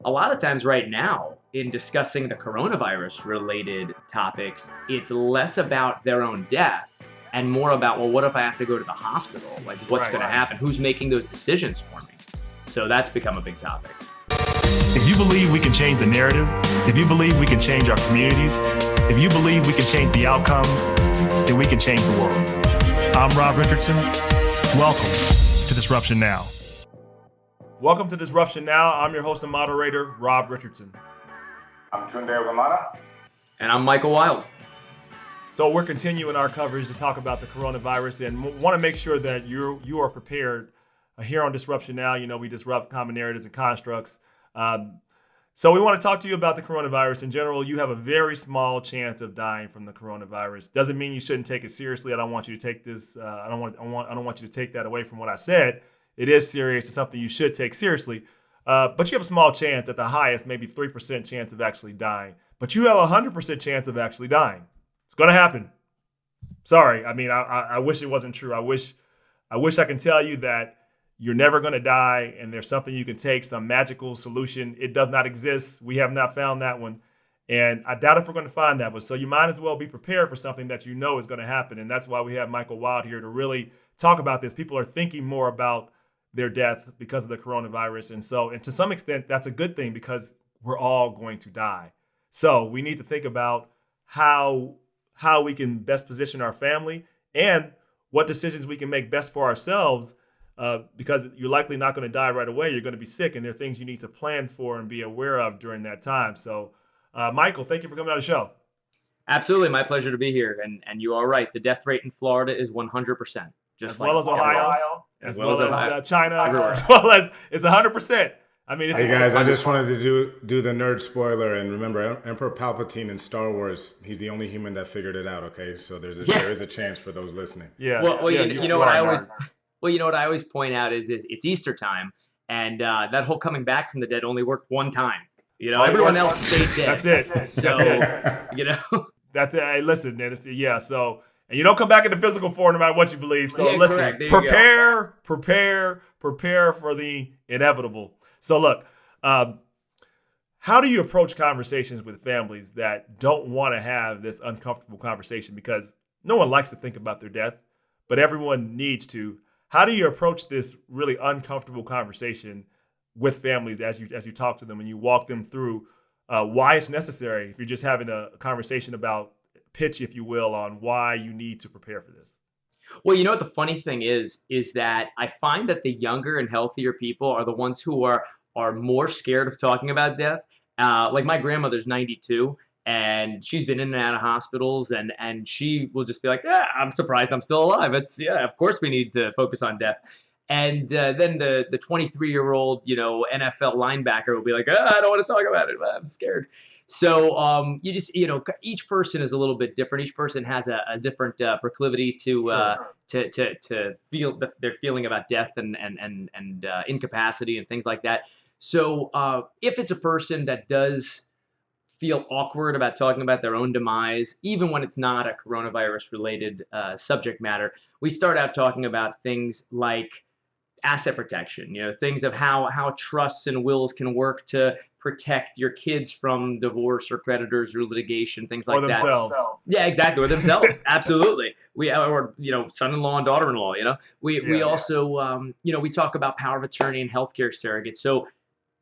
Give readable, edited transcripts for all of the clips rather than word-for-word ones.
a lot of times right now in discussing the coronavirus related topics, it's less about their own death and more about, well, what if I have to go to the hospital? Like, what's going to happen? Who's making those decisions for me? So that's become a big topic. If you believe we can change the narrative, if you believe we can change our communities, if you believe we can change the outcomes, then we can change the world. I'm Rob Richardson. Welcome to Disruption Now. Welcome to Disruption Now. I'm your host and moderator, Rob Richardson. I'm Tunde Ogamana. And I'm Michael Wild. So we're continuing our coverage to talk about the coronavirus and want to make sure that you are prepared here on Disruption Now. You know, we disrupt common narratives and constructs. So we want to talk to you about the coronavirus. In general, you have a very small chance of dying from the coronavirus. Doesn't mean you shouldn't take it seriously. I don't want you to take this. I don't want you to take that away from what I said. It is serious. It's something you should take seriously. But you have a small chance, at the highest, maybe 3% chance of actually dying. But you have a 100% chance of actually dying. It's going to happen. Sorry. I mean, I wish it wasn't true. I wish I can tell you that you're never going to die and there's something you can take, some magical solution. It does not exist. We have not found that one. And I doubt if we're going to find that one. So you might as well be prepared for something that you know is going to happen. And that's why we have Michael Wild here to really talk about this. People are thinking more about their death because of the coronavirus. And to some extent, that's a good thing because we're all going to die. So we need to think about how we can best position our family and what decisions we can make best for ourselves, because you're likely not going to die right away. You're going to be sick, and there are things you need to plan for and be aware of during that time. So, Michael, thank you for coming on the show. Absolutely. My pleasure to be here. And you are right. The death rate in Florida is 100%. As well as Ohio, as well as China, everywhere. as well as it's 100%. I mean, it's hey guys, I just wanted to do the nerd spoiler, and remember, Emperor Palpatine in Star Wars, he's the only human that figured it out. Okay, so there is a chance for those listening. Yeah. Well, you know what I always point out is it's Easter time, and that whole coming back from the dead only worked one time. You know, everyone else stayed dead. That's it. So you know, that's it. Hey, listen, man. So. And you don't come back into physical form no matter what you believe. So listen, prepare for the inevitable. So look, how do you approach conversations with families that don't want to have this uncomfortable conversation? Because no one likes to think about their death, but everyone needs to. How do you approach this really uncomfortable conversation with families as you talk to them and you walk them through why it's necessary? If you're just having a conversation about pitch, if you will, on why you need to prepare for this. Well, you know what the funny thing is that I find that the younger and healthier people are the ones who are more scared of talking about death. Like my grandmother's 92, and she's been in and out of hospitals, and she will just be like, "Yeah, I'm surprised I'm still alive. Of course we need to focus on death." And then the 23-year-old, NFL linebacker will be like, I don't want to talk about it. I'm scared. So you just, each person is a little bit different. Each person has a different proclivity to feel their feeling about death and incapacity and things like that. So if it's a person that does feel awkward about talking about their own demise, even when it's not a coronavirus-related subject matter, we start out talking about things like asset protection, things of how trusts and wills can work to protect your kids from divorce or creditors or litigation, things like that. Or themselves. Yeah, exactly. Or themselves. Absolutely. Son-in-law and daughter-in-law, We also, we talk about power of attorney and healthcare surrogates. So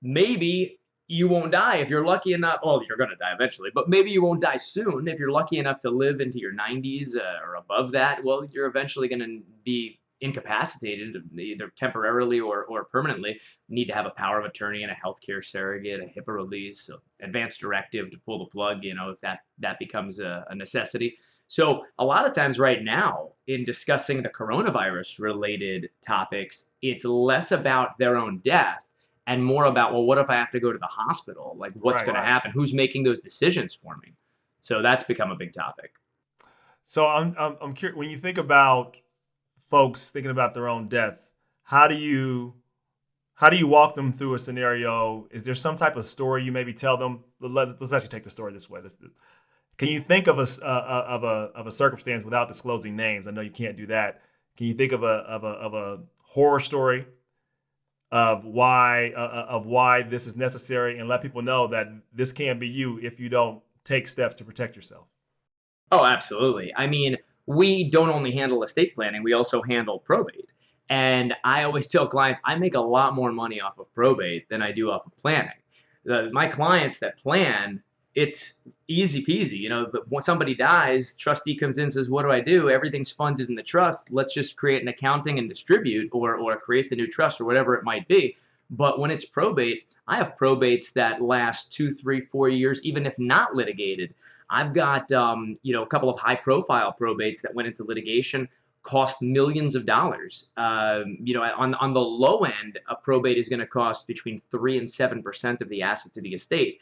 maybe you won't die if you're lucky enough. Well, you're going to die eventually, but maybe you won't die soon. If you're lucky enough to live into your 90s or above that, well, you're eventually going to be incapacitated, either temporarily or permanently. Need to have a power of attorney and a healthcare surrogate, a HIPAA release, advance directive to pull the plug, if that becomes a necessity. So a lot of times right now in discussing the coronavirus related topics, it's less about their own death and more about, well, what if I have to go to the hospital? Like, what's going to happen? Who's making those decisions for me? So that's become a big topic. So I'm curious, when you think about folks thinking about their own death, how do you walk them through a scenario? Is there some type of story you maybe tell them? Let's actually take the story this way. Can you think of a circumstance without disclosing names? I know you can't do that. Can you think of a horror story of why this is necessary, and let people know that this can be you if you don't take steps to protect yourself. Oh, absolutely. I mean, we don't only handle estate planning, we also handle probate. And I always tell clients I make a lot more money off of probate than I do off of planning. My clients that plan, it's easy peasy, but when somebody dies, trustee comes in and says, "What do I do? Everything's funded in the trust. Let's just create an accounting and distribute or create the new trust or whatever it might be." But when it's probate, I have probates that last 2, 3, 4 years, even if not litigated. I've got a couple of high-profile probates that went into litigation, cost millions of dollars. On the low end, a probate is going to cost between 3 and 7% of the assets of the estate.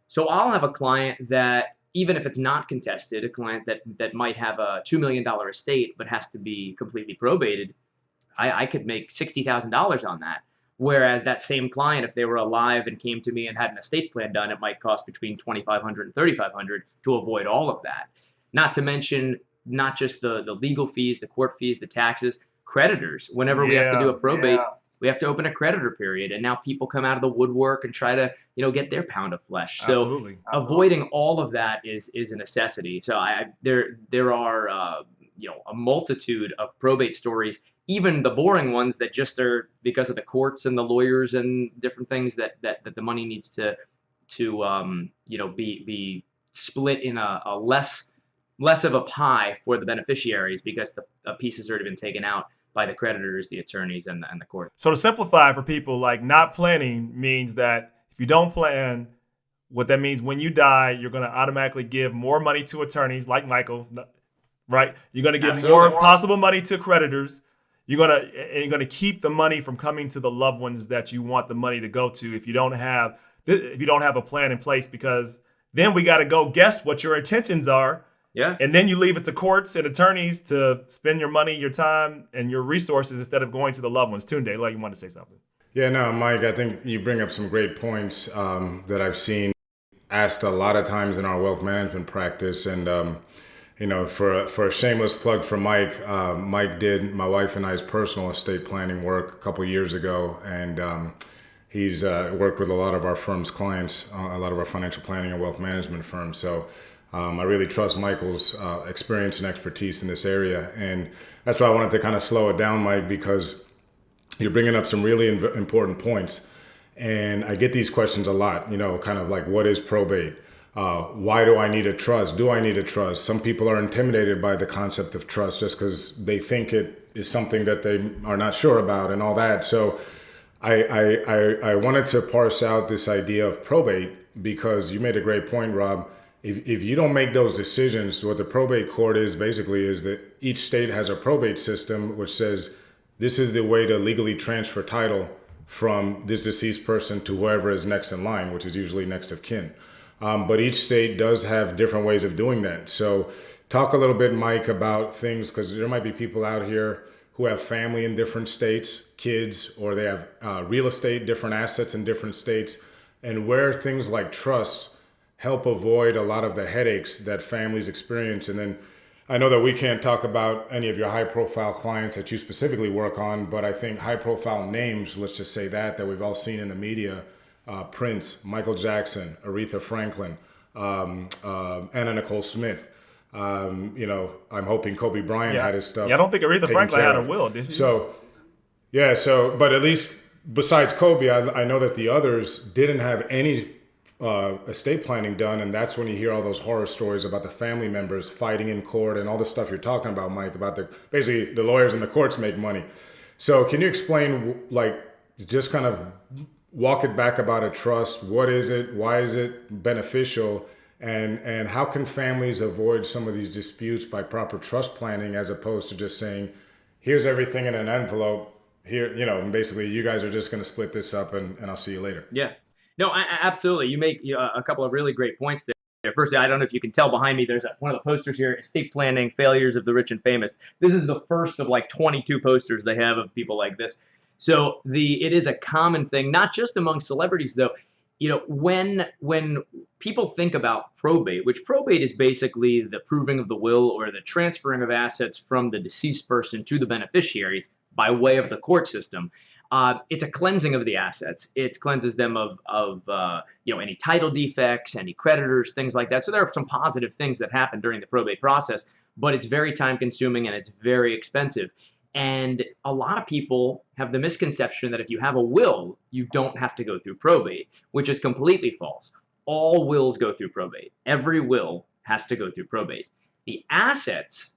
So I'll have a client that, even if it's not contested, a client that might have a $2 million estate but has to be completely probated, I could make $60,000 on that. Whereas that same client, if they were alive and came to me and had an estate plan done, it might cost between $2,500 and $3,500 to avoid all of that. Not to mention not just the legal fees, the court fees, the taxes, creditors. Whenever we have to do a probate, we have to open a creditor period, and now people come out of the woodwork and try to get their pound of flesh. So Absolutely. avoiding all of that is a necessity. So there are a multitude of probate stories, even the boring ones that just are because of the courts and the lawyers and different things that the money needs to be split in a less of a pie for the beneficiaries because the piece has already been taken out by the creditors, the attorneys, and the court. So to simplify for people, like, not planning means that if you don't plan, what that means, when you die, you're going to automatically give more money to attorneys like Michael, right? You're going to give more possible money to creditors. You're going to keep the money from coming to the loved ones that you want the money to go to if you don't have a plan in place, because then we got to go guess what your intentions are. Yeah. And then you leave it to courts and attorneys to spend your money, your time, and your resources instead of going to the loved ones. Tunde, like, you want to say something? Yeah, no, Mike, I think you bring up some great points that I've seen asked a lot of times in our wealth management practice. And, for a shameless plug for Mike, Mike did my wife and I's personal estate planning work a couple years ago. And he's worked with a lot of our firm's clients, a lot of our financial planning and wealth management firms. So I really trust Michael's experience and expertise in this area. And that's why I wanted to kind of slow it down, Mike, because you're bringing up some really important points. And I get these questions a lot, kind of like, what is probate? Why do I need a trust? Do I need a trust? Some people are intimidated by the concept of trust just because they think it is something that they are not sure about and all that. So I wanted to parse out this idea of probate because you made a great point, Rob. If you don't make those decisions, what the probate court is basically is that each state has a probate system which says this is the way to legally transfer title from this deceased person to whoever is next in line, which is usually next of kin. But each state does have different ways of doing that. So talk a little bit, Mike, about things, because there might be people out here who have family in different states, kids, or they have real estate, different assets in different states, and where things like trust help avoid a lot of the headaches that families experience. And then I know that we can't talk about any of your high profile clients that you specifically work on, but I think high profile names, let's just say that we've all seen in the media, Prince, Michael Jackson, Aretha Franklin, Anna Nicole Smith. I'm hoping Kobe Bryant had his stuff. Yeah, I don't think Aretha Franklin had a will, did she? But at least besides Kobe, I know that the others didn't have any estate planning done, and that's when you hear all those horror stories about the family members fighting in court and all the stuff you're talking about, Mike, about basically the lawyers in the courts make money. So can you explain, like, just kind of walk it back about a trust? What is it? Why is it beneficial? And how can families avoid some of these disputes by proper trust planning, as opposed to just saying, here's everything in an envelope here, basically you guys are just going to split this up and I'll see you later. Yeah. No, absolutely. You make a couple of really great points there. Firstly, I don't know if you can tell behind me, there's one of the posters here, Estate Planning, Failures of the Rich and Famous. This is the first of like 22 posters they have of people like this. So it is a common thing, not just among celebrities though. When people think about probate, which probate is basically the proving of the will or the transferring of assets from the deceased person to the beneficiaries by way of the court system. It's a cleansing of the assets. It cleanses them of any title defects, any creditors, things like that. So there are some positive things that happen during the probate process, but it's very time consuming and it's very expensive. And a lot of people have the misconception that if you have a will, you don't have to go through probate, which is completely false. All wills go through probate. Every will has to go through probate. The assets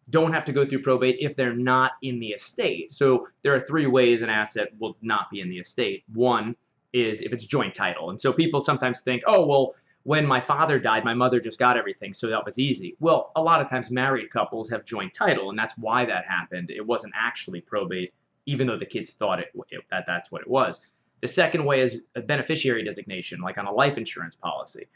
don't have to go through probate if they're not in the estate. So there are three ways an asset will not be in the estate. One is if it's joint title. And so people sometimes think, oh, well, when my father died, my mother just got everything, so that was easy. Well, a lot of times married couples have joint title, and that's why that happened. It wasn't actually probate, even though the kids thought that's what it was. The second way is a beneficiary designation, like on a life insurance policy.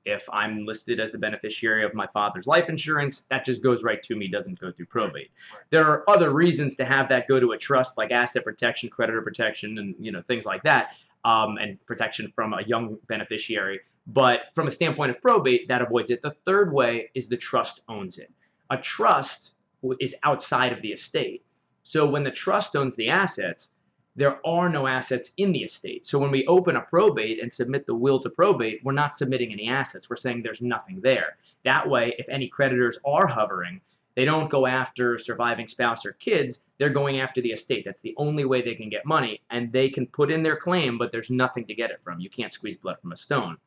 If I'm listed as the beneficiary of my father's life insurance, that just goes right to me, doesn't go through probate. Right. There are other reasons to have that go to a trust, like asset protection, creditor protection, and things like that, and protection from a young beneficiary. But from a standpoint of probate, that avoids it. The third way is the trust owns it. A trust is outside of the estate. So when the trust owns the assets, there are no assets in the estate. So when we open a probate and submit the will to probate, we're not submitting any assets. We're saying there's nothing there. That way, if any creditors are hovering, they don't go after surviving spouse or kids. They're going after the estate. That's the only way they can get money. And they can put in their claim, but there's nothing to get it from. You can't squeeze blood from a stone.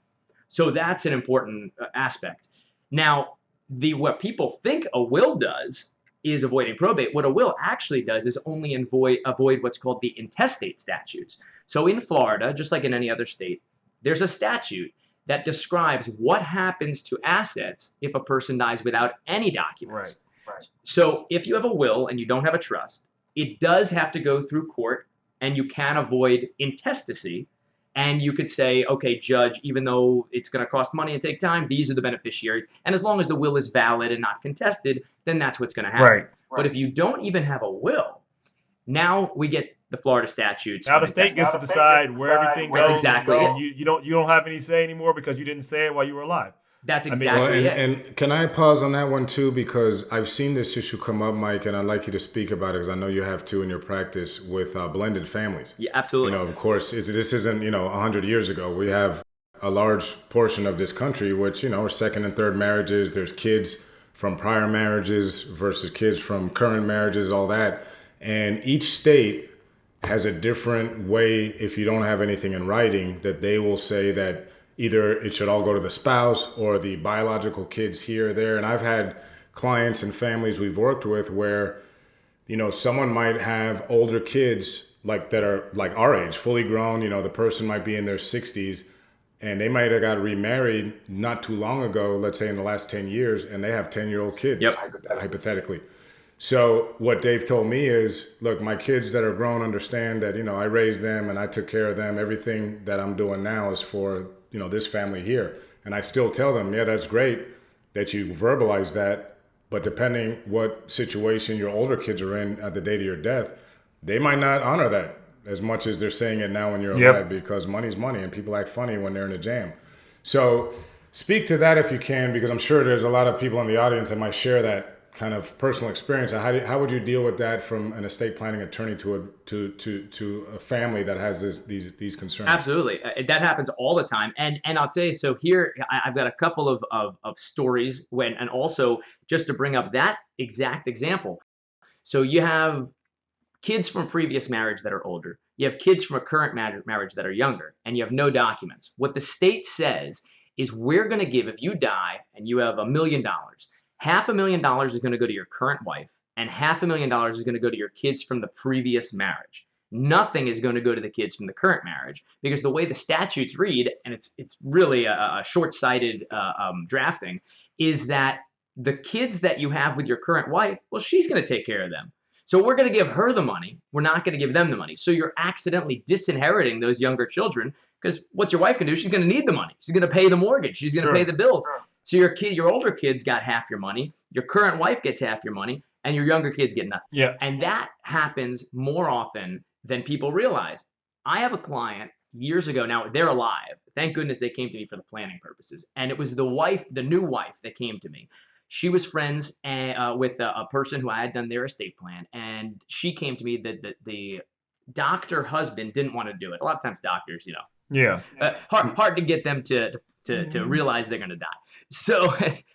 So that's an important aspect. Now, what people think a will does is avoiding probate. What a will actually does is only avoid what's called the intestate statutes. So in Florida, just like in any other state, there's a statute that describes what happens to assets if a person dies without any documents. Right. So if you have a will and you don't have a trust, it does have to go through court, and you can avoid intestacy. And you could say, okay, judge, even though it's going to cost money and take time, these are the beneficiaries. And as long as the will is valid and not contested, then that's what's going to happen. Right. But if you don't even have a will, now we get the Florida statutes. Now the state gets to decide where everything goes. That's exactly it. You don't have any say anymore because you didn't say it while you were alive. That's exactly it. And can I pause on that one too? Because I've seen this issue come up, Mike, and I'd like you to speak about it because I know you have too in your practice with blended families. Yeah, absolutely. Of course, this isn't 100 years ago. We have a large portion of this country which are second and third marriages. There's kids from prior marriages versus kids from current marriages, all that. And each state has a different way, if you don't have anything in writing, that they will say that either it should all go to the spouse or the biological kids here or there. And I've had clients and families we've worked with where, someone might have older kids that are like our age, fully grown. The person might be in their 60s and they might have got remarried not too long ago, let's say in the last 10 years, and they have 10-year-old kids, hypothetically. So what they've told me is, look, my kids that are grown understand that, I raised them and I took care of them. Everything that I'm doing now is for this family here. And I still tell them, yeah, that's great that you verbalize that, but depending what situation your older kids are in at the date of your death, they might not honor that as much as they're saying it now when you're alive, because money's money and people act funny when they're in a jam. So speak to that if you can, because I'm sure there's a lot of people in the audience that might share that kind of personal experience. How would you deal with that from an estate planning attorney to a family that has these concerns? Absolutely, that happens all the time. And I'll tell you, so here I've got a couple of stories and also just to bring up that exact example. So you have kids from a previous marriage that are older. You have kids from a current marriage that are younger, and you have no documents. What the state says is we're going to give, if you die and you have $1 million, $500,000 is going to go to your current wife, and $500,000 is going to go to your kids from the previous marriage. Nothing is going to go to the kids from the current marriage, because the way the statutes read, and it's really a short-sighted drafting, is that the kids that you have with your current wife, well, she's going to take care of them. So we're going to give her the money. We're not going to give them the money. So you're accidentally disinheriting those younger children, because what's your wife going to do? She's going to need the money. She's going to pay the mortgage. She's going to pay the bills. So your older kids got half your money, your current wife gets half your money, and your younger kids get nothing. Yeah. And that happens more often than people realize. I have a client years ago. Now, they're alive. Thank goodness they came to me for the planning purposes. And it was the new wife that came to me. She was friends with a person who I had done their estate plan. And she came to me that the doctor husband didn't want to do it. A lot of times doctors, Yeah. hard to get them to realize they're going to die. So,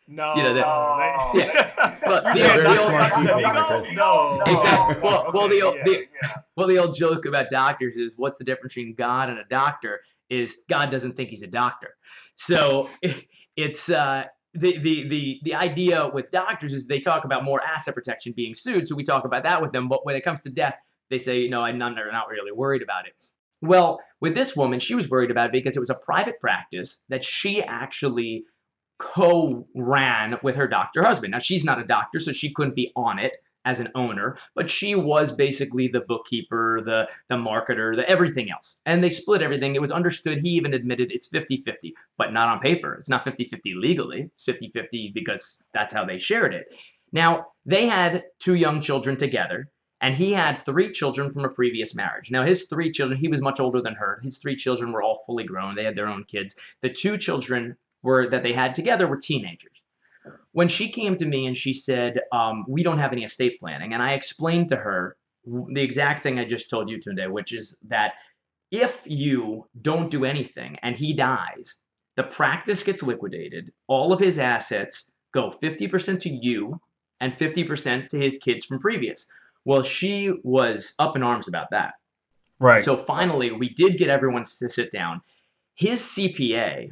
No. yeah. Well, You the said very old- smart doctors people, have Michael. egos? No. Exactly. Okay, Well, the old joke about doctors is, what's the difference between God and a doctor? Is God doesn't think he's a doctor. So it's the idea with doctors is they talk about more asset protection being sued. So we talk about that with them. But when it comes to death, they say, no, I'm not really worried about it. Well, with this woman, she was worried about it because it was a private practice that she actually co-ran with her doctor husband. Now, she's not a doctor, so she couldn't be on it as an owner, but she was basically the bookkeeper, the marketer, the everything else. And they split everything. It was understood. He even admitted it's 50-50, but not on paper. It's not 50-50 legally. It's 50-50 because that's how they shared it. Now, they had 2 young children together, and he had 3 children from a previous marriage. Now, his 3 children, he was much older than her. His 3 children were all fully grown. They had their own kids. The 2 children that they had together were teenagers. When she came to me and she said, we don't have any estate planning, and I explained to her the exact thing I just told you today, which is that if you don't do anything and he dies, the practice gets liquidated, all of his assets go 50% to you and 50% to his kids from previous. Well, she was up in arms about that. Right. So finally, we did get everyone to sit down. His CPA,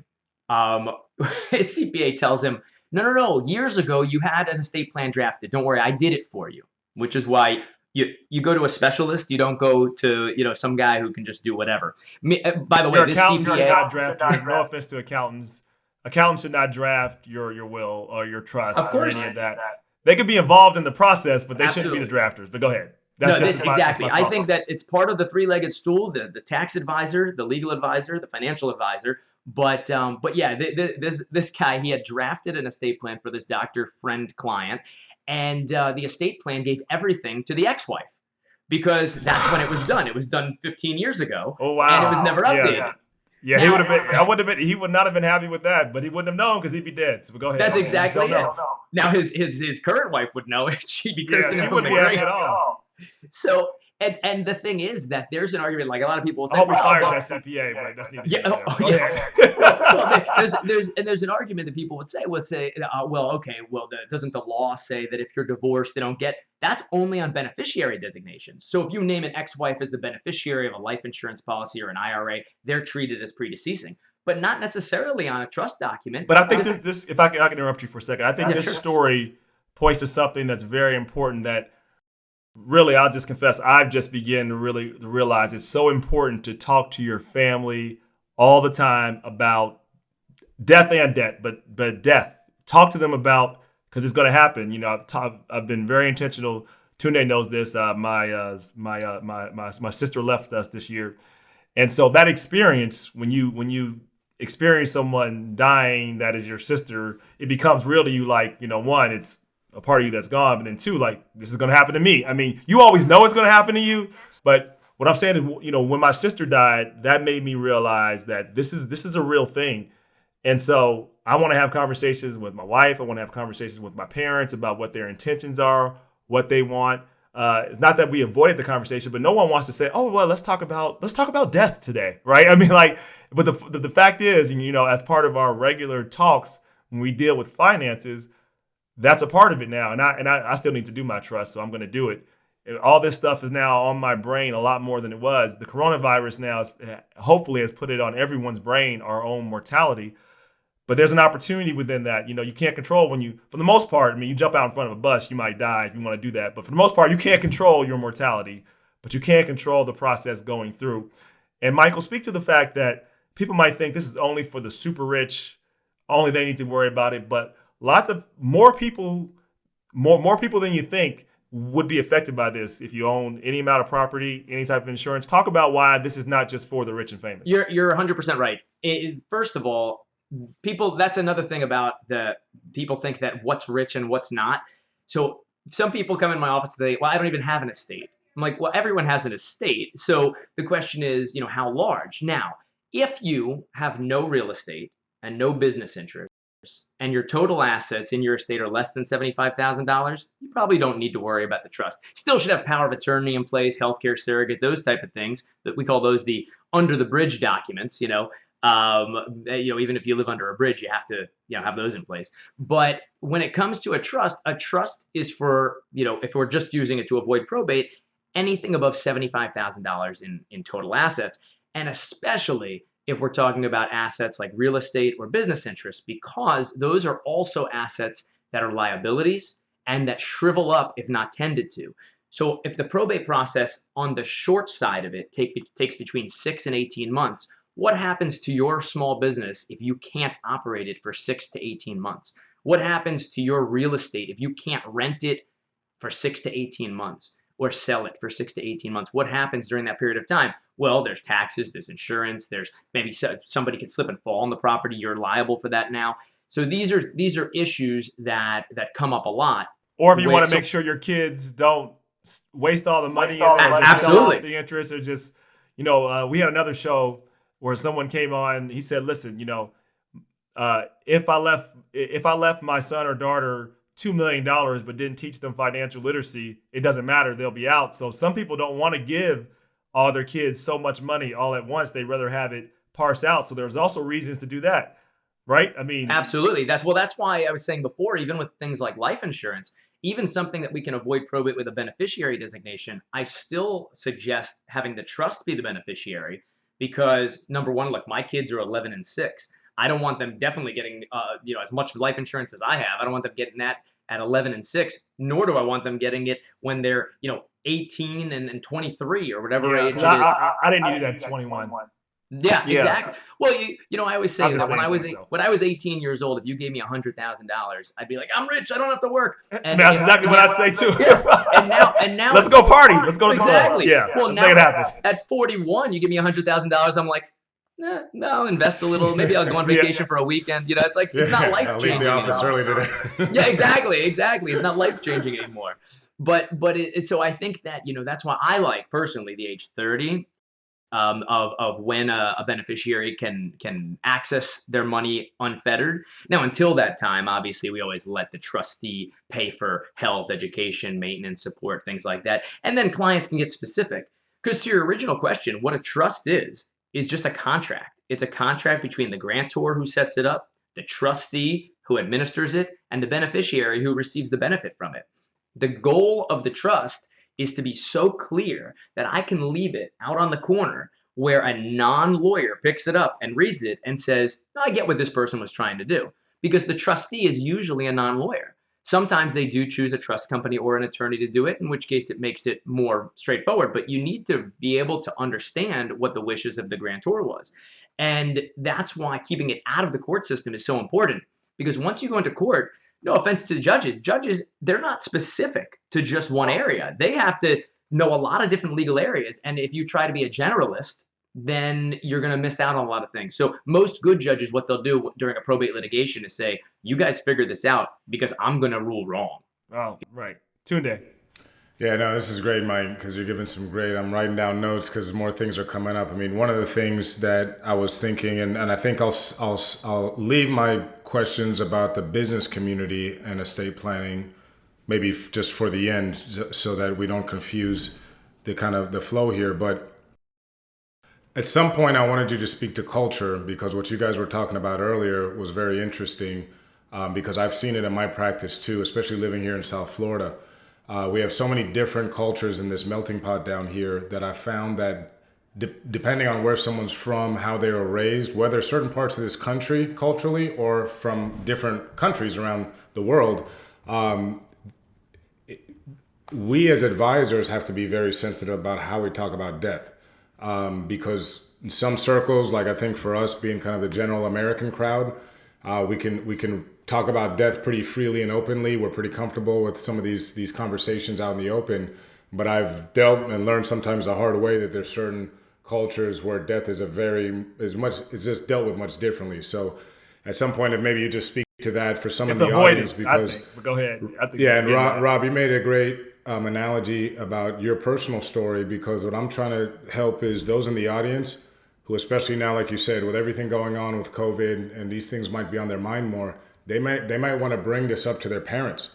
tells him, no. Years ago, you had an estate plan drafted. Don't worry, I did it for you. Which is why you go to a specialist. You don't go to some guy who can just do whatever. By the way, Your this accountant CPA should not draft. No offense to accountants. Accountants should not draft your will or your trust Of course. or any of that. They could be involved in the process, but they Absolutely. shouldn't be the drafters. But go ahead. Exactly. I thought. think that it's part of the 3-legged stool: the tax advisor, the legal advisor, the financial advisor. But yeah, this guy, he had drafted an estate plan for this doctor friend client, and the estate plan gave everything to the ex-wife because that's when it was done. It was done 15 years ago. Oh wow! And it was never updated. Yeah, he would have been. He would not have been happy with that, but he wouldn't have known because he'd be dead. So go ahead. That's exactly it. Know. Now his current wife would know it. She'd be cursing she him from wouldn't the be happy grave. at all. So, and the thing is that there's an argument, like a lot of people will say, I hope we fired well, that CPA, but that's neither Yeah, here nor there. oh, Go yeah. ahead. there's an argument that people would say, doesn't the law say that if you're divorced, they don't get? That's only on beneficiary designations. So if you name an ex-wife as the beneficiary of a life insurance policy or an IRA, they're treated as predeceasing, but not necessarily on a trust document. But I think this if I can interrupt you for a second, I think Yeah, this sure. story points to something that's very important that really, I'll just confess, I've just begun to really realize it's so important to talk to your family all the time about death and debt, but death. Talk to them about, because it's going to happen. I've been very intentional. Tunde knows this. My sister left us this year, and so that experience, when you experience someone dying that is your sister, it becomes real to you. Like, one, it's a part of you that's gone, but then 2, like, this is going to happen to me. I mean, you always know it's going to happen to you, but what I'm saying is, when my sister died, that made me realize that this is a real thing. And so I want to have conversations with my wife. I want to have conversations with my parents about what their intentions are, what they want. It's not that we avoided the conversation, but no one wants to say, "Oh, well, let's talk about death today," right? I mean, but the fact is, as part of our regular talks when we deal with finances, that's a part of it now, and I still need to do my trust, so I'm going to do it. All this stuff is now on my brain a lot more than it was. The coronavirus now hopefully has put it on everyone's brain, our own mortality. But there's an opportunity within that. You can't control for the most part, I mean, you jump out in front of a bus, you might die if you want to do that. But for the most part, you can't control your mortality, but you can control the process going through. And Michael, speak to the fact that people might think this is only for the super rich, only they need to worry about it. But lots of more people than you think would be affected by this if you own any amount of property, any type of insurance. Talk about why this is not just for the rich and famous. You're 100% right. First of all, that's another thing about people think that what's rich and what's not. So some people come in my office and say, well, I don't even have an estate. I'm like, well, everyone has an estate. So the question is, how large? Now, if you have no real estate and no business interest, and your total assets in your estate are less than $75,000, you probably don't need to worry about the trust. Still should have power of attorney in place, healthcare surrogate, those type of things. That we call those the under the bridge documents. Even if you live under a bridge, you have to have those in place. But when it comes to a trust is for if we're just using it to avoid probate, anything above $75,000 in total assets, and especially if we're talking about assets like real estate or business interests, because those are also assets that are liabilities and that shrivel up if not tended to. So if the probate process on the short side of it takes between 6 and 18 months, what happens to your small business if you can't operate it for 6 to 18 months? What happens to your real estate if you can't rent it for 6 to 18 months? Or sell it for 6 to 18 months. What happens during that period of time? Well, there's taxes, there's insurance, there's maybe somebody can slip and fall on the property. You're liable for that now. So these are issues that come up a lot. Or if you want to make sure your kids don't waste all the money and just sell off the interest, or just we had another show where someone came on. He said, "Listen, if I left my son or daughter $2 million, but didn't teach them financial literacy, it doesn't matter. They'll be out." So some people don't want to give all their kids so much money all at once. They'd rather have it parse out. So there's also reasons to do that, right? I mean, absolutely. That's why I was saying before, even with things like life insurance, even something that we can avoid probate with a beneficiary designation, I still suggest having the trust be the beneficiary, because number one, look, my kids are 11 and 6. I don't want them definitely getting, as much life insurance as I have. I don't want them getting that at 11 and 6, nor do I want them getting it when they're, 18 and 23 or whatever age it is. I didn't need it at 21. Yeah, exactly. Well, I always say that when I was 18 years old, if you gave me $100,000, I'd be like, I'm rich, I don't have to work. And that's exactly what I'd say too. Yeah. And now, let's go party. Let's go to the club. Yeah. Well, let's now make it happen. At 41, you give me $100,000, I'm like, no, I'll invest a little. Maybe I'll go on vacation for a weekend. It's like it's not life changing. Leave the office early today. Yeah, exactly. It's not life changing anymore. But so I think that that's why I like personally the age 30 of when a beneficiary can access their money unfettered. Now, until that time, obviously, we always let the trustee pay for health, education, maintenance, support, things like that, and then clients can get specific. Because to your original question, what a trust is just a contract. It's a contract between the grantor who sets it up, the trustee who administers it, and the beneficiary who receives the benefit from it. The goal of the trust is to be so clear that I can leave it out on the corner where a non-lawyer picks it up and reads it and says, I get what this person was trying to do. Because the trustee is usually a non-lawyer. Sometimes they do choose a trust company or an attorney to do it, in which case it makes it more straightforward. But you need to be able to understand what the wishes of the grantor was. And that's why keeping it out of the court system is so important. Because once you go into court, no offense to the judges, they're not specific to just one area. They have to know a lot of different legal areas. And if you try to be a generalist, then you're going to miss out on a lot of things. So most good judges, what they'll do during a probate litigation is say, you guys figure this out because I'm going to rule wrong. Oh, right. Tunde. Yeah, no, this is great, Mike, because you're giving some great, I'm writing down notes because more things are coming up. I mean, one of the things that I was thinking, and I think I'll leave my questions about the business community and estate planning maybe just for the end so that we don't confuse the flow here. But at some point, I wanted you to speak to culture, because what you guys were talking about earlier was very interesting, because I've seen it in my practice too, especially living here in South Florida. We have so many different cultures in this melting pot down here that I found that depending on where someone's from, how they were raised, whether certain parts of this country culturally or from different countries around the world, we as advisors have to be very sensitive about how we talk about death. Because in some circles, like I think for us being kind of the general American crowd, we can talk about death pretty freely and openly. We're pretty comfortable with some of these conversations out in the open. But I've dealt and learned sometimes the hard way that there's certain cultures where death is it's just dealt with much differently. So at some point, if maybe you just speak to that for some of the audience, because but go ahead. And Rob, you made a great analogy about your personal story, because what I'm trying to help is those in the audience who, especially now, like you said, with everything going on with COVID and these things might be on their mind more, they might want to bring this up to their parents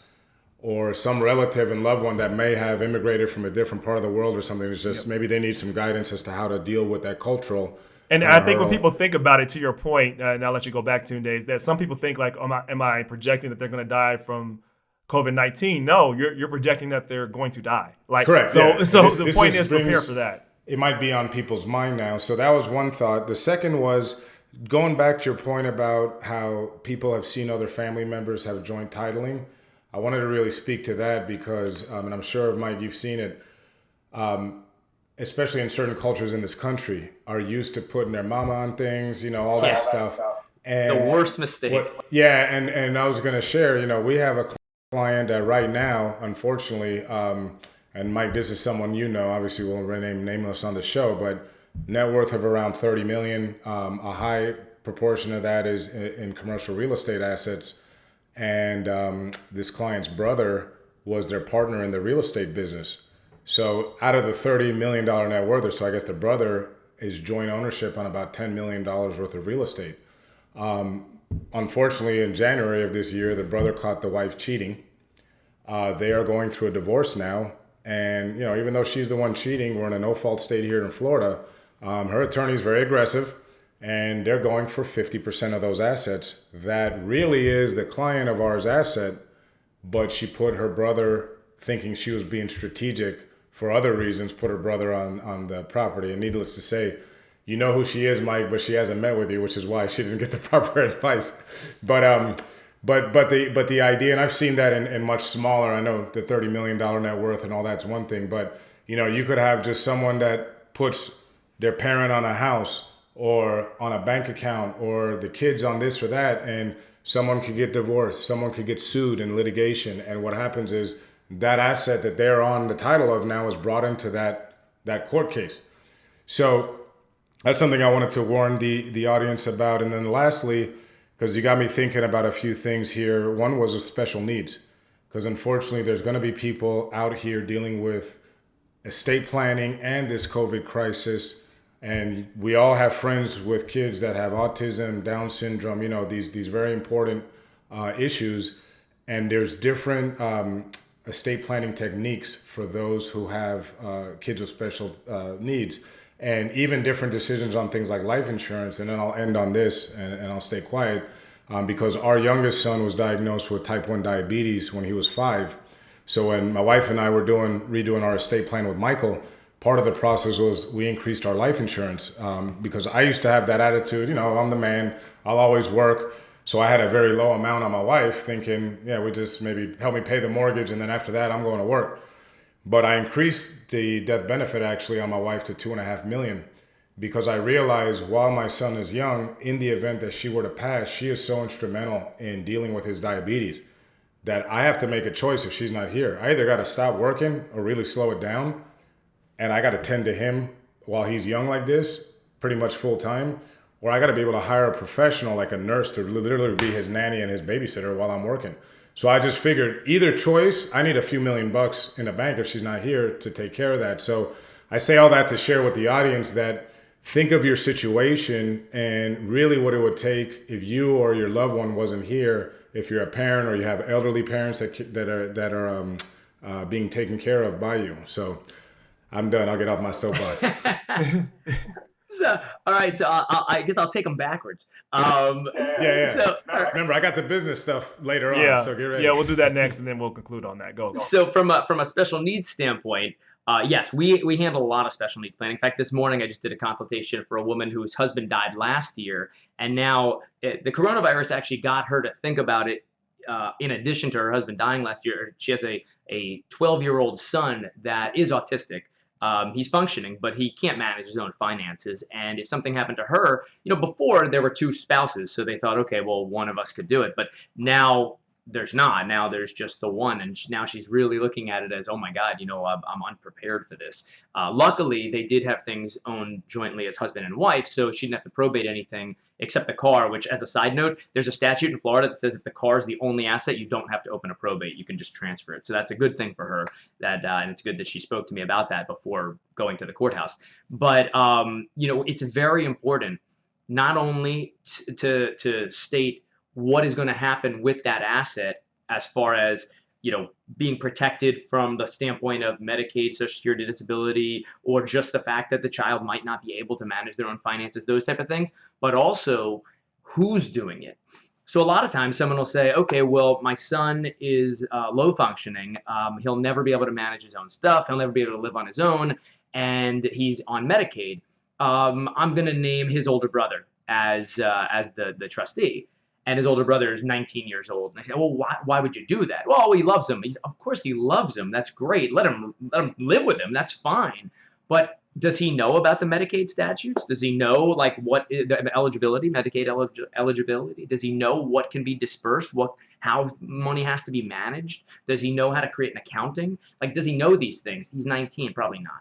or some relative and loved one that may have immigrated from a different part of the world or something. It's just maybe they need some guidance as to how to deal with that cultural And I think when hurdle. people think about it, to your point, and I'll let you go back 2 days, that some people think like, am I projecting that they're going to die from COVID-19? No, you're projecting that they're going to die. Like, Correct. So, Yeah. so This- the this point is is prepare brings- for that. It might be on people's mind now. So that was one thought. The second was going back to your point about how people have seen other family members have joint titling. I wanted to really speak to that because, and I'm sure, Mike, you've seen it, especially in certain cultures in this country, are used to putting their mama on things, all that Yes. stuff. The And worst mistake. yeah, and I was going to share, we have a client that right now, unfortunately, and Mike, this is someone obviously we won't remain nameless on the show, but net worth of around 30 million. A high proportion of that is in commercial real estate assets. And this client's brother was their partner in the real estate business. So out of the $30 million net worth, or so I guess the brother is joint ownership on about $10 million worth of real estate. Unfortunately, in January of this year, the brother caught the wife cheating. They are going through a divorce now. And, even though she's the one cheating, we're in a no-fault state here in Florida. Her attorney's very aggressive, and they're going for 50% of those assets. That really is the client of ours asset, but she put her brother, thinking she was being strategic for other reasons, put her brother on the property. And needless to say, you know who she is, Mike, but she hasn't met with you, which is why she didn't get the proper advice. But the idea, and I've seen that in much smaller. I know the $30 million net worth and all that's one thing, but you could have just someone that puts their parent on a house or on a bank account or the kids on this or that, and someone could get divorced, someone could get sued in litigation, and what happens is that asset that they're on the title of now is brought into that court case. So that's something I wanted to warn the audience about. And then lastly, because you got me thinking about a few things here. One was with special needs, because unfortunately there's going to be people out here dealing with estate planning and this COVID crisis. And we all have friends with kids that have autism, Down syndrome, these very important issues. And there's different estate planning techniques for those who have kids with special needs. And even different decisions on things like life insurance. And then I'll end on this and I'll stay quiet because our youngest son was diagnosed with type 1 diabetes when he was 5. So when my wife and I were redoing our estate plan with Michael, part of the process was we increased our life insurance because I used to have that attitude, I'm the man, I'll always work. So I had a very low amount on my wife thinking, we just maybe help me pay the mortgage and then after that I'm going to work. But I increased the death benefit actually on my wife to $2.5 million because I realized while my son is young, in the event that she were to pass, she is so instrumental in dealing with his diabetes that I have to make a choice if she's not here. I either got to stop working or really slow it down, and I got to tend to him while he's young like this, pretty much full time, or I got to be able to hire a professional like a nurse to literally be his nanny and his babysitter while I'm working. So I just figured either choice, I need a few $1,000,000 in the bank if she's not here to take care of that. So I say all that to share with the audience that think of your situation and really what it would take if you or your loved one wasn't here, if you're a parent or you have elderly parents that are being taken care of by you. So I'm done. I'll get off my soapbox. So, all right. So I guess I'll take them backwards. Yeah. So, all right. Remember, I got the business stuff later on, Yeah, so get ready. yeah, we'll do that next, and then we'll conclude on that. Go. So from a special needs standpoint, yes, we handle a lot of special needs planning. In fact, this morning I just did a consultation for a woman whose husband died last year, and now the coronavirus actually got her to think about it. In addition to her husband dying last year, she has a 12-year-old son that is autistic. He's functioning, but he can't manage his own finances. And if something happened to her, before there were two spouses, so they thought, okay, well, one of us could do it. But now there's not. Now there's just the one, and now she's really looking at it as, oh my God, I'm unprepared for this. Luckily, they did have things owned jointly as husband and wife, so she didn't have to probate anything except the car, which, as a side note, there's a statute in Florida that says if the car is the only asset, you don't have to open a probate. You can just transfer it. So that's a good thing for her. And it's good that she spoke to me about that before going to the courthouse. But, it's very important not only to state what is going to happen with that asset as far as being protected from the standpoint of Medicaid, Social Security, disability, or just the fact that the child might not be able to manage their own finances, those type of things, but also who's doing it. So a lot of times someone will say, okay, well, my son is low functioning. He'll never be able to manage his own stuff. He'll never be able to live on his own, and he's on Medicaid. I'm going to name his older brother as the trustee. And his older brother is 19 years old. And I said, well, why would you do that? Well, he loves him. Of course he loves him. That's great. Let him live with him. That's fine. But does he know about the Medicaid statutes? Does he know like what the eligibility, Medicaid eligibility? Does he know what can be dispersed? How money has to be managed? Does he know how to create an accounting? Like, does he know these things? He's 19, probably not.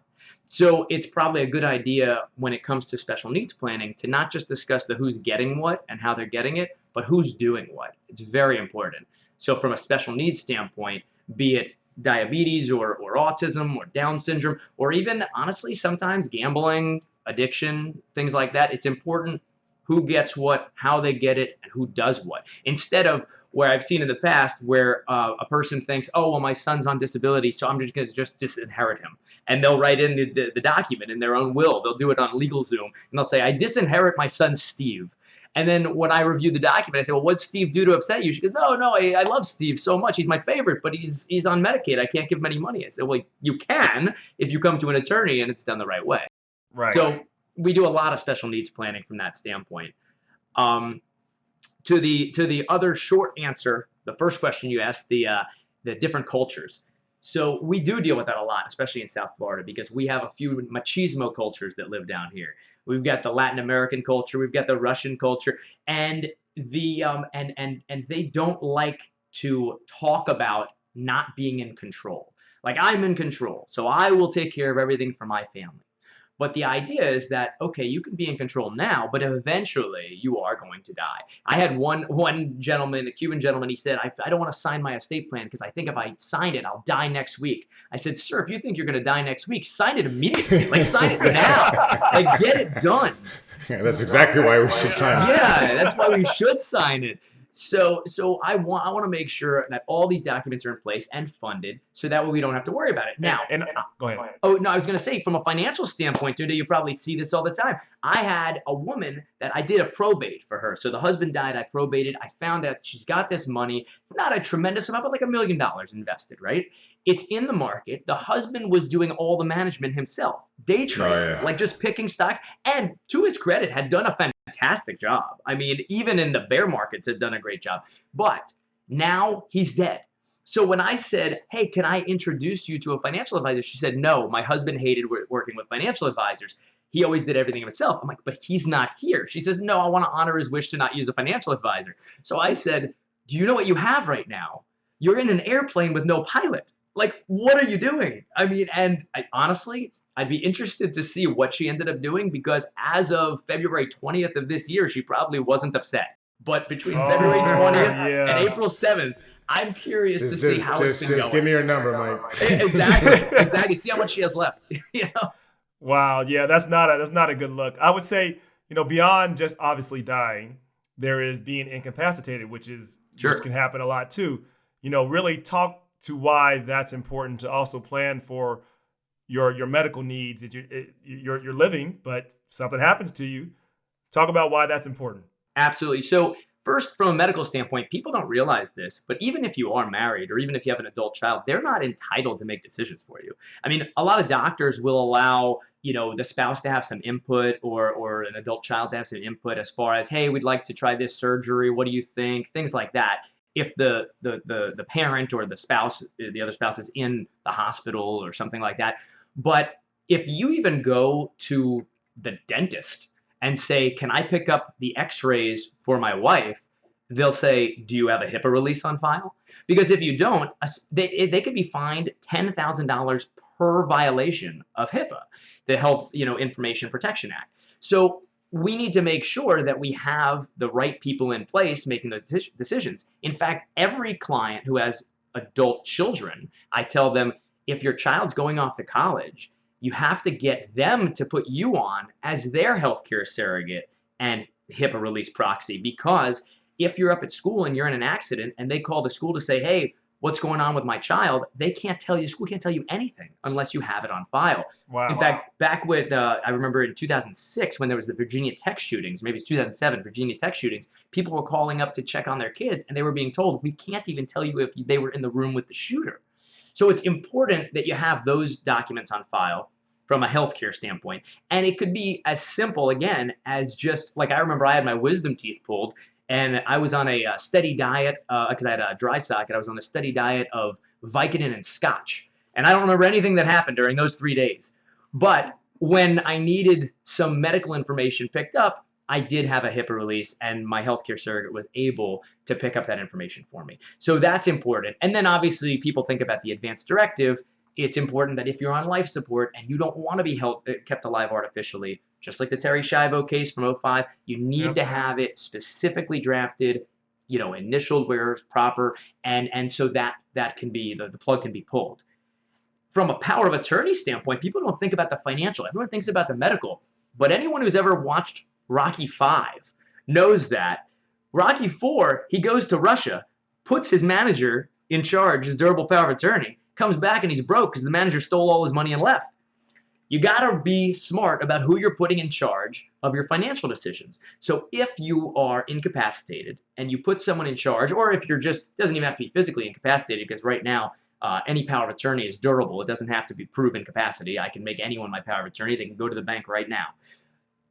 So it's probably a good idea when it comes to special needs planning to not just discuss the who's getting what and how they're getting it, but who's doing what. It's very important. So from a special needs standpoint, be it diabetes or autism or Down syndrome, or even honestly, sometimes gambling, addiction, things like that, it's important who gets what, how they get it, and who does what. Instead of where I've seen in the past where a person thinks, oh, well, my son's on disability, so I'm just going to just disinherit him. And they'll write in the document in their own will. They'll do it on LegalZoom, and they'll say, I disinherit my son, Steve. And then when I review the document, I say, well, what'd Steve do to upset you? She goes, no, I love Steve so much. He's my favorite, but he's on Medicaid. I can't give him any money. I said, well, you can if you come to an attorney and it's done the right way. Right. So we do a lot of special needs planning from that standpoint. To the other short answer, the first question you asked, the different cultures. So we do deal with that a lot, especially in South Florida, because we have a few machismo cultures that live down here. We've got the Latin American culture, we've got the Russian culture, and and they don't like to talk about not being in control. Like, I'm in control, so I will take care of everything for my family. But the idea is that, okay, you can be in control now, but eventually you are going to die. I had one gentleman, a Cuban gentleman, he said, I don't want to sign my estate plan because I think if I sign it, I'll die next week. I said, sir, if you think you're going to die next week, sign it immediately. Like, sign it now. Like, get it done. Yeah, that's exactly why we should sign it. Yeah, that's why we should sign it. So I want to make sure that all these documents are in place and funded, so that way we don't have to worry about it. Now, go ahead. Oh, no, I was going to say, from a financial standpoint, Tunda, you probably see this all the time. I had a woman that I did a probate for her. So the husband died, I probated. I found out she's got this money. It's not a tremendous amount, but like $1 million invested, right? It's in the market. The husband was doing all the management himself, day trading, like just picking stocks. And to his credit, had done a fantastic job. I mean, even in the bear markets, had done a great job. But now he's dead. So when I said, hey, can I introduce you to a financial advisor? She said, no, my husband hated working with financial advisors. He always did everything himself. I'm like, but he's not here. She says, no, I want to honor his wish to not use a financial advisor. So I said, do you know what you have right now? You're in an airplane with no pilot. Like, what are you doing? I mean, and honestly, I'd be interested to see what she ended up doing, because as of February 20th of this year, she probably wasn't upset. But between February 20th and April 7th, I'm curious to see how it's been going. Just give me your number, Mike. Exactly. See how much she has left. Wow. Yeah, that's not a good look. I would say, beyond just obviously dying, there is being incapacitated, which can happen a lot too. Really talk to why that's important to also plan for your medical needs. You're living, but something happens to you. Talk about why that's important. Absolutely. So first, from a medical standpoint, people don't realize this, but even if you are married or even if you have an adult child, they're not entitled to make decisions for you. I mean, a lot of doctors will allow, the spouse to have some input or an adult child to have some input as far as, hey, we'd like to try this surgery. What do you think? Things like that. If the parent or the other spouse is in the hospital or something like that. But if you even go to the dentist and say, can I pick up the x-rays for my wife? They'll say, do you have a HIPAA release on file? Because if you don't, they could be fined $10,000 per violation of HIPAA, the Health Information Protection Act. So we need to make sure that we have the right people in place making those decisions. In fact, every client who has adult children, I tell them, if your child's going off to college, you have to get them to put you on as their healthcare surrogate and HIPAA release proxy, because if you're up at school and you're in an accident and they call the school to say, hey, what's going on with my child, they can't tell you, school can't tell you anything unless you have it on file. Wow. In fact, back with, I remember in 2006 when there was the Virginia Tech shootings, maybe it's 2007, Virginia Tech shootings, people were calling up to check on their kids and they were being told, we can't even tell you if they were in the room with the shooter. So it's important that you have those documents on file from a healthcare standpoint. And it could be as simple, again, as just like I remember I had my wisdom teeth pulled and I was on a steady diet because I had a dry socket. I was on a steady diet of Vicodin and Scotch. And I don't remember anything that happened during those 3 days. But when I needed some medical information picked up, I did have a HIPAA release, and my healthcare surrogate was able to pick up that information for me. So that's important. And then obviously people think about the advance directive. It's important that if you're on life support and you don't want to be kept alive artificially, just like the Terry Schiavo case from '05, you need to have it specifically drafted, initialed where it's proper, and so that can be, the plug can be pulled. From a power of attorney standpoint, people don't think about the financial. Everyone thinks about the medical. But anyone who's ever watched Rocky V knows that Rocky IV, he goes to Russia, puts his manager in charge, his durable power of attorney, comes back and he's broke because the manager stole all his money and left. You got to be smart about who you're putting in charge of your financial decisions. So if you are incapacitated and you put someone in charge, or if you're just, doesn't even have to be physically incapacitated, because right now any power of attorney is durable. It doesn't have to be proven capacity. I can make anyone my power of attorney. They can go to the bank right now.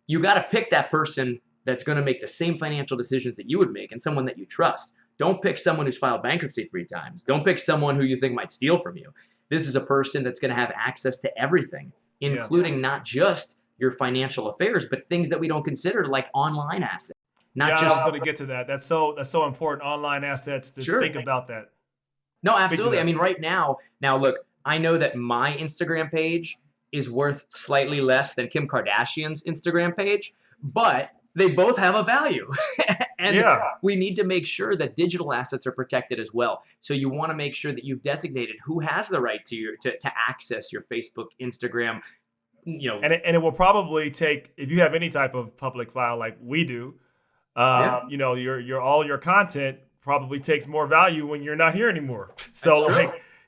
You got to pick that person that's going to make the same financial decisions that you would make and someone that you trust. Don't pick someone who's filed bankruptcy 3 times. Don't pick someone who you think might steal from you. This is a person that's going to have access to everything, including not just your financial affairs, but things that we don't consider like online assets. I was going to get to that. That's so important. Online assets to think about that. No, absolutely. I mean, right now, look, I know that my Instagram page is worth slightly less than Kim Kardashian's Instagram page, but they both have a value. And we need to make sure that digital assets are protected as well. So you want to make sure that you've designated who has the right to access your Facebook, Instagram, And it will probably take, if you have any type of public file like we do, your all your content probably takes more value when you're not here anymore. So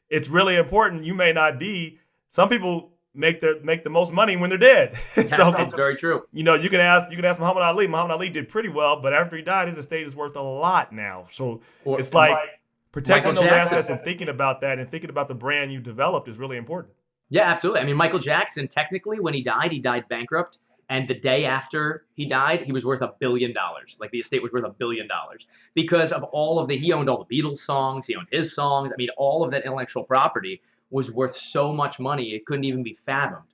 it's really important. You may not be. Some people make the most money when they're dead. So that's very true. You can ask Muhammad Ali. Muhammad Ali did pretty well, but after he died, his estate is worth a lot now. So it's like protecting those assets and thinking about that and thinking about the brand you developed is really important. Yeah, absolutely. I mean, Michael Jackson, technically, when he died bankrupt. And the day after he died, he was worth $1 billion. Like the estate was worth $1 billion because of he owned all the Beatles songs. He owned his songs. I mean, all of that intellectual property was worth so much money. It couldn't even be fathomed.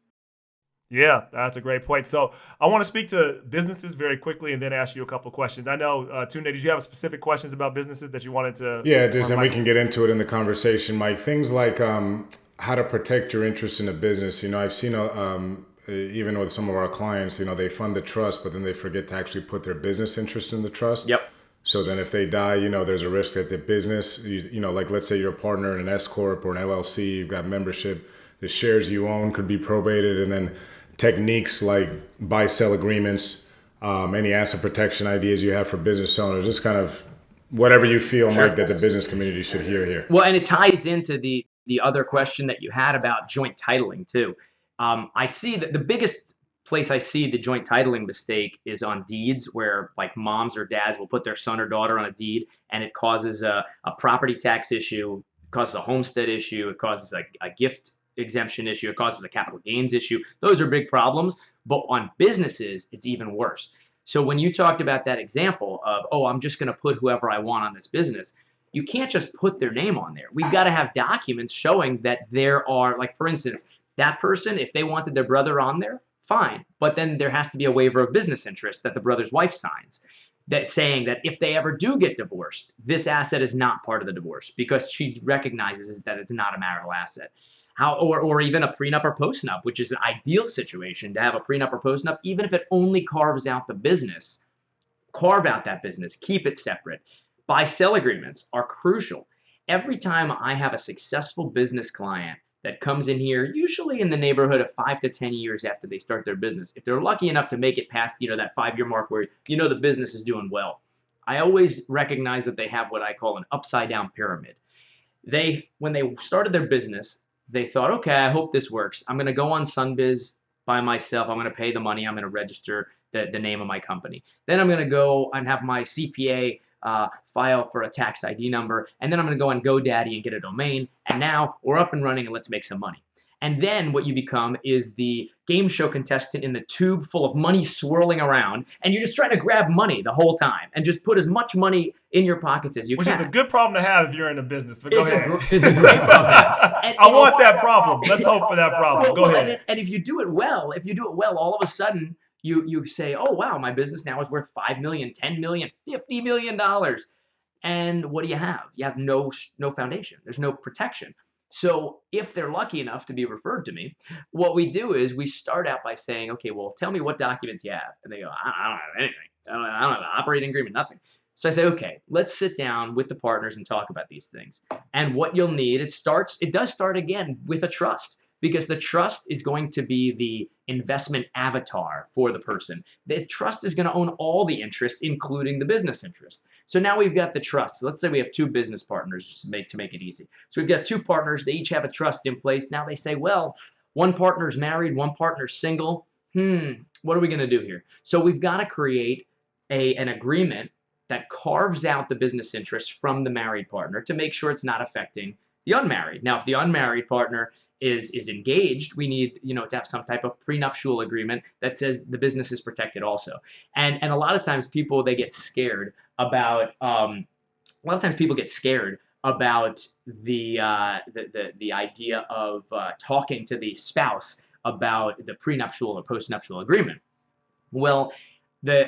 Yeah, that's a great point. So I want to speak to businesses very quickly and then ask you a couple of questions. I know, Tune, did you have specific questions about businesses that you wanted to? Yeah, just, and we can get into it in the conversation, Mike. Things like how to protect your interest in a business. I've seen even with some of our clients, they fund the trust, but then they forget to actually put their business interest in the trust. Yep. So then if they die, there's a risk that the business, like let's say you're a partner in an S Corp or an LLC, you've got membership, the shares you own could be probated, and then techniques like buy-sell agreements, any asset protection ideas you have for business owners, just kind of whatever you feel, Mike, that the business community should hear here. Well, and it ties into the other question that you had about joint titling too. I see that the biggest place I see the joint titling mistake is on deeds where like moms or dads will put their son or daughter on a deed and it causes a property tax issue, it causes a homestead issue, it causes a gift exemption issue, it causes a capital gains issue. Those are big problems, but on businesses, it's even worse. So when you talked about that example of, I'm just going to put whoever I want on this business, you can't just put their name on there. We've got to have documents showing that there are, like for instance, that person, if they wanted their brother on there, fine. But then there has to be a waiver of business interest that the brother's wife signs, that saying that if they ever do get divorced, this asset is not part of the divorce because she recognizes that it's not a marital asset. Or even a prenup or postnup, which is an ideal situation to have a prenup or postnup, even if it only carves out the business. Carve out that business, keep it separate. Buy-sell agreements are crucial. Every time I have a successful business client that comes in here, usually in the neighborhood of 5 to 10 years after they start their business, if they're lucky enough to make it past that 5-year mark where the business is doing well, I always recognize that they have what I call an upside down pyramid. When they started their business, they thought, okay, I hope this works. I'm going to go on Sunbiz by myself. I'm going to pay the money. I'm going to register the name of my company. Then I'm going to go and have my CPA file for a tax ID number. And then I'm going to go on GoDaddy and get a domain. And now we're up and running and let's make some money. And then what you become is the game show contestant in the tube full of money swirling around, and you're just trying to grab money the whole time and just put as much money in your pockets as you Which can. is a good problem to have if you're in a business. But go ahead. It's a great problem. I want that problem. Let's hope for that problem. Go ahead. And if you do it well, all of a sudden you say, oh wow, my business now is worth $5 million, $10 million, $50 million. And what do you have? You have no foundation. There's no protection. So if they're lucky enough to be referred to me, what we do is we start out by saying, okay, well, tell me what documents you have. And they go, I don't have anything. I don't have an operating agreement, nothing. So I say, okay, let's sit down with the partners and talk about these things. And what you'll need, it does start again with a trust, because the trust is going to be the investment avatar for the person. The trust is going to own all the interests, including the business interest. So now we've got the trust. So let's say we have two business partners just to make it easy. So we've got two partners. They each have a trust in place. Now they say, well, one partner's married, one partner's single. What are we going to do here? So we've got to create an agreement that carves out the business interests from the married partner to make sure it's not affecting the unmarried. Now, if the unmarried partner is engaged, we need to have some type of prenuptial agreement that says the business is protected also. And a lot of times people get scared about the idea of talking to the spouse about the prenuptial or postnuptial agreement. Well,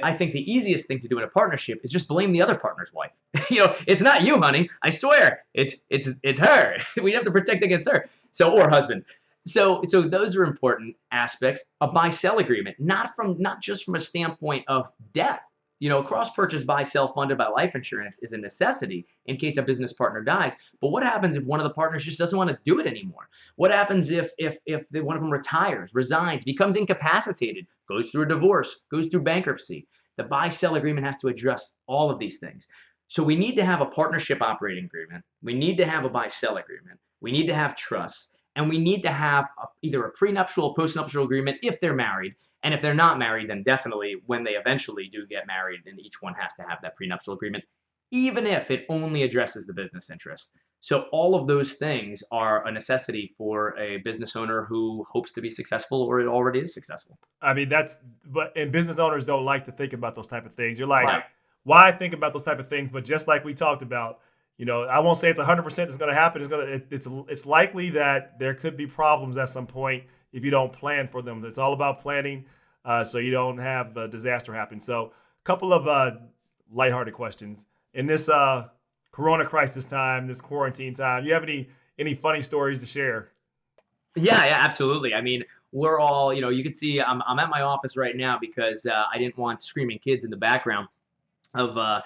I think the easiest thing to do in a partnership is just blame the other partner's wife. It's not you, honey. I swear, it's her. We have to protect against her. Or husband. So those are important aspects. A buy-sell agreement, not just from a standpoint of death. Cross-purchase buy-sell funded by life insurance is a necessity in case a business partner dies. But what happens if one of the partners just doesn't want to do it anymore? What happens if one of them retires, resigns, becomes incapacitated, goes through a divorce, goes through bankruptcy? The buy-sell agreement has to address all of these things. So we need to have a partnership operating agreement. We need to have a buy-sell agreement. We need to have trust. And we need to have either a prenuptial or postnuptial agreement if they're married. And if they're not married, then definitely when they eventually do get married, then each one has to have that prenuptial agreement, even if it only addresses the business interest. So all of those things are a necessity for a business owner who hopes to be successful or it already is successful. I mean, and business owners don't like to think about those type of things. You're like, right. Why think about those type of things? But just like we talked about, I won't say it's 100% it's going to happen. It's likely that there could be problems at some point if you don't plan for them. It's all about planning so you don't have a disaster happen. So a couple of lighthearted questions. In this corona crisis time, this quarantine time, you have any funny stories to share? Yeah, absolutely. I mean, we're all, you can see I'm at my office right now because I didn't want screaming kids in the background of a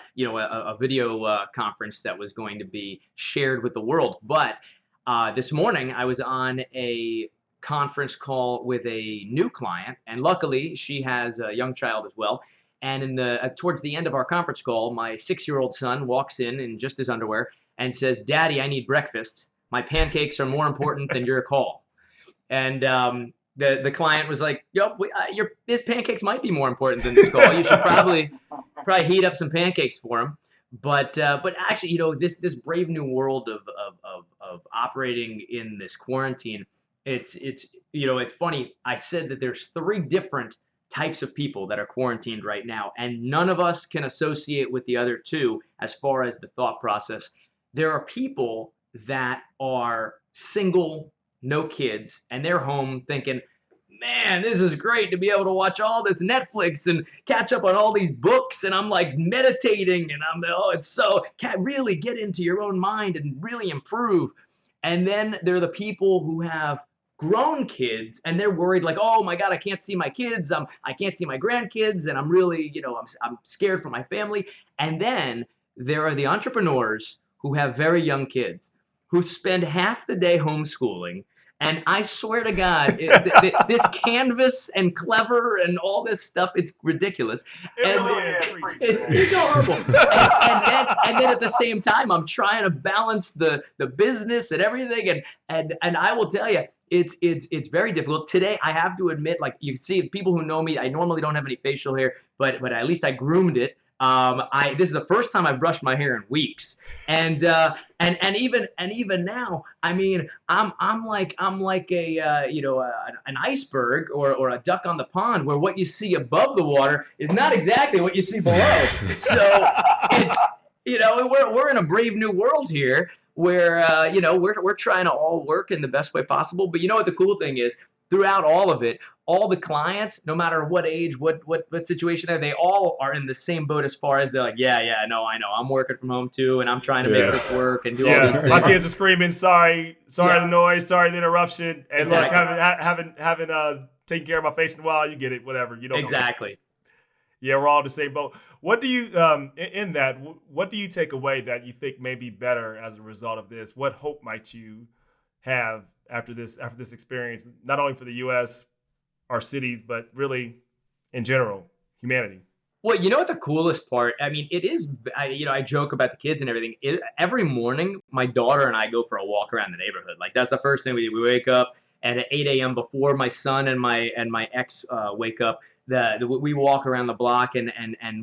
video conference that was going to be shared with the world. But this morning I was on a conference call with a new client, and luckily she has a young child as well. And towards the end of our conference call, my 6-year-old son walks in just his underwear and says, "Daddy, I need breakfast. My pancakes are more important than your call." And the client was like, "Yo, his pancakes might be more important than this call. You should probably heat up some pancakes for him." But actually, this brave new world of operating in this quarantine, it's funny. I said that there's 3 different types of people that are quarantined right now, and none of us can associate with the other 2 as far as the thought process. There are people that are single, no kids, and they're home thinking, man, this is great to be able to watch all this Netflix and catch up on all these books, and I'm like meditating, and it's so, really get into your own mind and really improve. And then there are the people who have grown kids, and they're worried like, oh my God, I can't see my kids, I can't see my grandkids, and I'm really, I'm scared for my family. And then there are the entrepreneurs who have very young kids who spend half the day homeschooling And I swear to God, this canvas and clever and all this stuff, it's ridiculous. It And really is preaching. it's horrible. And then at the same time, I'm trying to balance the business and everything. And I will tell you, it's very difficult. Today, I have to admit, like you see, people who know me, I normally don't have any facial hair, but at least I groomed it. This is the first time I've brushed my hair in weeks, and even now, I mean, I'm like a an iceberg or a duck on the pond, where what you see above the water is not exactly what you see below. So it's we're in a brave new world here where we're trying to all work in the best way possible. But you know what the cool thing is? Throughout all of it, all the clients, no matter what age, what situation they all are in the same boat as far as they're like, I know, I'm working from home too, and I'm trying to make this work and do all these things. My kids are screaming, sorry the noise, sorry the interruption, and exactly. Look, haven't taken care of my face in a while. You get it, whatever. You know exactly. Yeah, we're all in the same boat. What do you in that? What do you take away that you think may be better as a result of this? What hope might you have after this experience, not only for the U.S., our cities, but really in general, humanity? Well, you know what the coolest part? I mean, it is. I joke about the kids and everything. Every morning, my daughter and I go for a walk around the neighborhood. Like that's the first thing we do. We wake up, and at 8 a.m. before my son and my ex wake up, we walk around the block and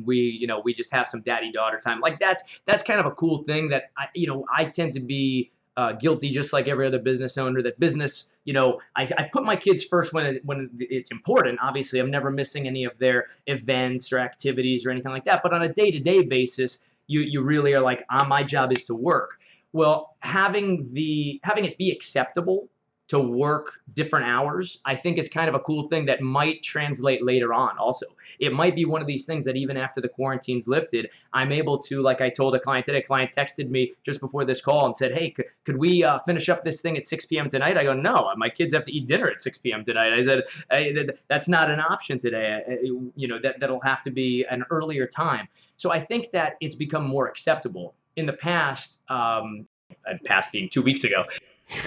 we just have some daddy-daughter time. Like that's kind of a cool thing that I tend to be guilty, just like every other business owner. That business, I put my kids first when it's important. Obviously, I'm never missing any of their events or activities or anything like that. But on a day-to-day basis, you really are like, my job is to work. Well, having it be acceptable to work different hours, I think is kind of a cool thing that might translate later on also. It might be one of these things that even after the quarantine's lifted, I'm able to, like I told a client today, a client texted me just before this call and said, hey, could we finish up this thing at 6 p.m. tonight? I go, no, my kids have to eat dinner at 6 p.m. tonight. I said, that's not an option today. That'll have to be an earlier time. So I think that it's become more acceptable. In the past, past being 2 weeks ago,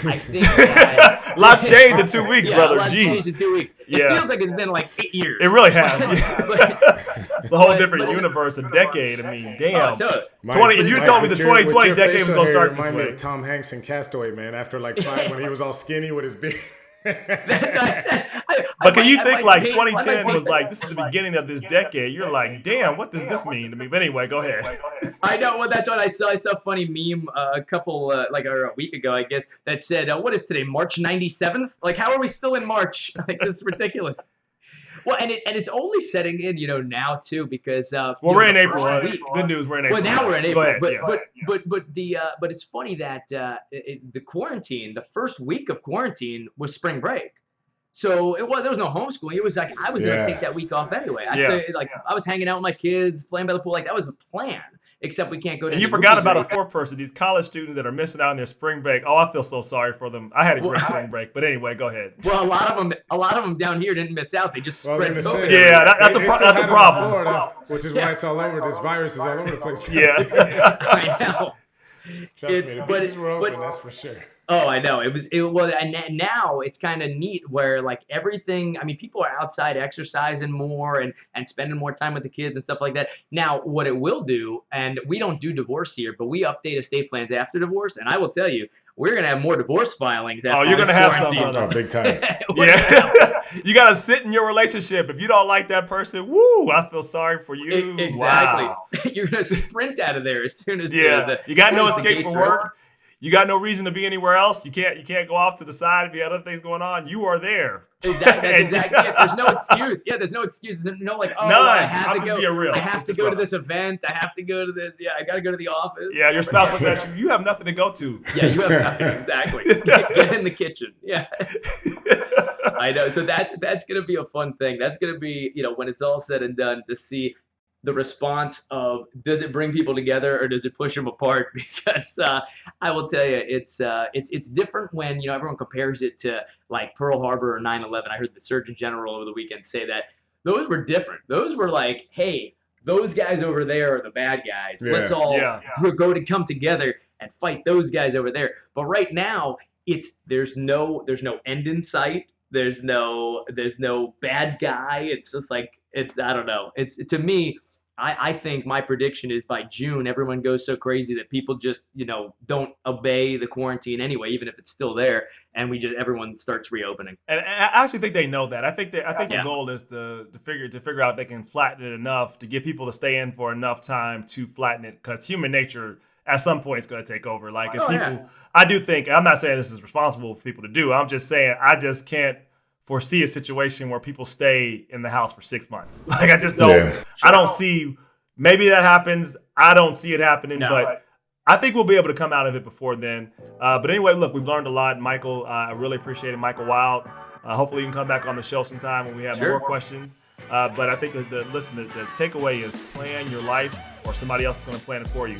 I think that lots changed in 2 weeks, brother. Lots changed in 2 weeks. It feels like it's been like 8 years. It really has. It's a whole different universe, a decade. I mean, damn. You told me the 2020 decade was gonna start this way. Tom Hanks in Castaway, man. After like 5, when he was all skinny with his beard. That's what I said. But can you think like 2010 was like, this is the beginning of this decade? You're like, damn, what does this mean to me? But anyway, go ahead. I know. Well, that's what I saw. I saw a funny meme a week ago, I guess, that said, what is today, March 97th? Like, how are we still in March? Like, this is ridiculous. Well, and it's only setting in, now too, because we're in April. Good news, we're in April. Well, now we're in April. Go ahead, but it's funny that the quarantine, the first week of quarantine was spring break. So there was no homeschooling. It was like I was going to take that week off anyway. I was hanging out with my kids, playing by the pool. Like that was a plan. Except we can't go to. And you forgot about a fourth person. These college students that are missing out on their spring break. Oh, I feel so sorry for them. I had a great spring break, but anyway, go ahead. Well, a lot of them down here didn't miss out. They just spread COVID. Yeah, that's a problem. Florida, which is why it's all over. This virus is all over the place. Yeah, I know. Trust me, the beaches were open. That's for sure. Oh, I know. And now it's kind of neat where like everything, I mean, people are outside exercising more and spending more time with the kids and stuff like that. Now, what it will do, and we don't do divorce here, but we update estate plans after divorce. And I will tell you, we're going to have more divorce filings. Oh, you're going to have some, brother. Big time. Yeah. You got to sit in your relationship. If you don't like that person, woo, I feel sorry for you. Exactly. Wow. You're going to sprint out of there as soon as you got no escape from work. You got no reason to be anywhere else. You can't go off to the side if you have other things going on. You are there. Exactly. That's exactly it. There's no excuse. Yeah, there's no excuse. There's no like, none. I have to go. I have to go to this event. I have to go to this. Yeah, I got to go to the office. Yeah, your spouse looking at you. You have nothing to go to. Yeah, you have nothing. Exactly. Get in the kitchen. Yeah. I know. So that's gonna be a fun thing. That's gonna be when it's all said and done to see the response of does it bring people together or does it push them apart? Because I will tell you, it's different when everyone compares it to like Pearl Harbor or 9/11. I heard the Surgeon General over the weekend say that those were different. Those were like, hey, those guys over there are the bad guys. Let's all come together and fight those guys over there. But right now, there's no end in sight. There's no bad guy. It's just like it's I don't know. It's to me. I think my prediction is by June everyone goes so crazy that people just don't obey the quarantine anyway, even if it's still there, and everyone starts reopening. And I actually think they know that. I think the Yeah. goal is to figure out if they can flatten it enough to get people to stay in for enough time to flatten it, because human nature at some point is going to take over. Like if Oh, people, yeah. I do think I'm not saying this is responsible for people to do. I'm just saying I just can't foresee a situation where people stay in the house for 6 months. Like I just don't. Yeah. I don't see. Maybe that happens. I don't see it happening, No. but I think we'll be able to come out of it before then. But anyway, look, we've learned a lot, Michael. I really appreciate it, Michael Wild. Hopefully, you can come back on the show sometime when we have Sure. more questions. But I think the takeaway is plan your life, or somebody else is going to plan it for you.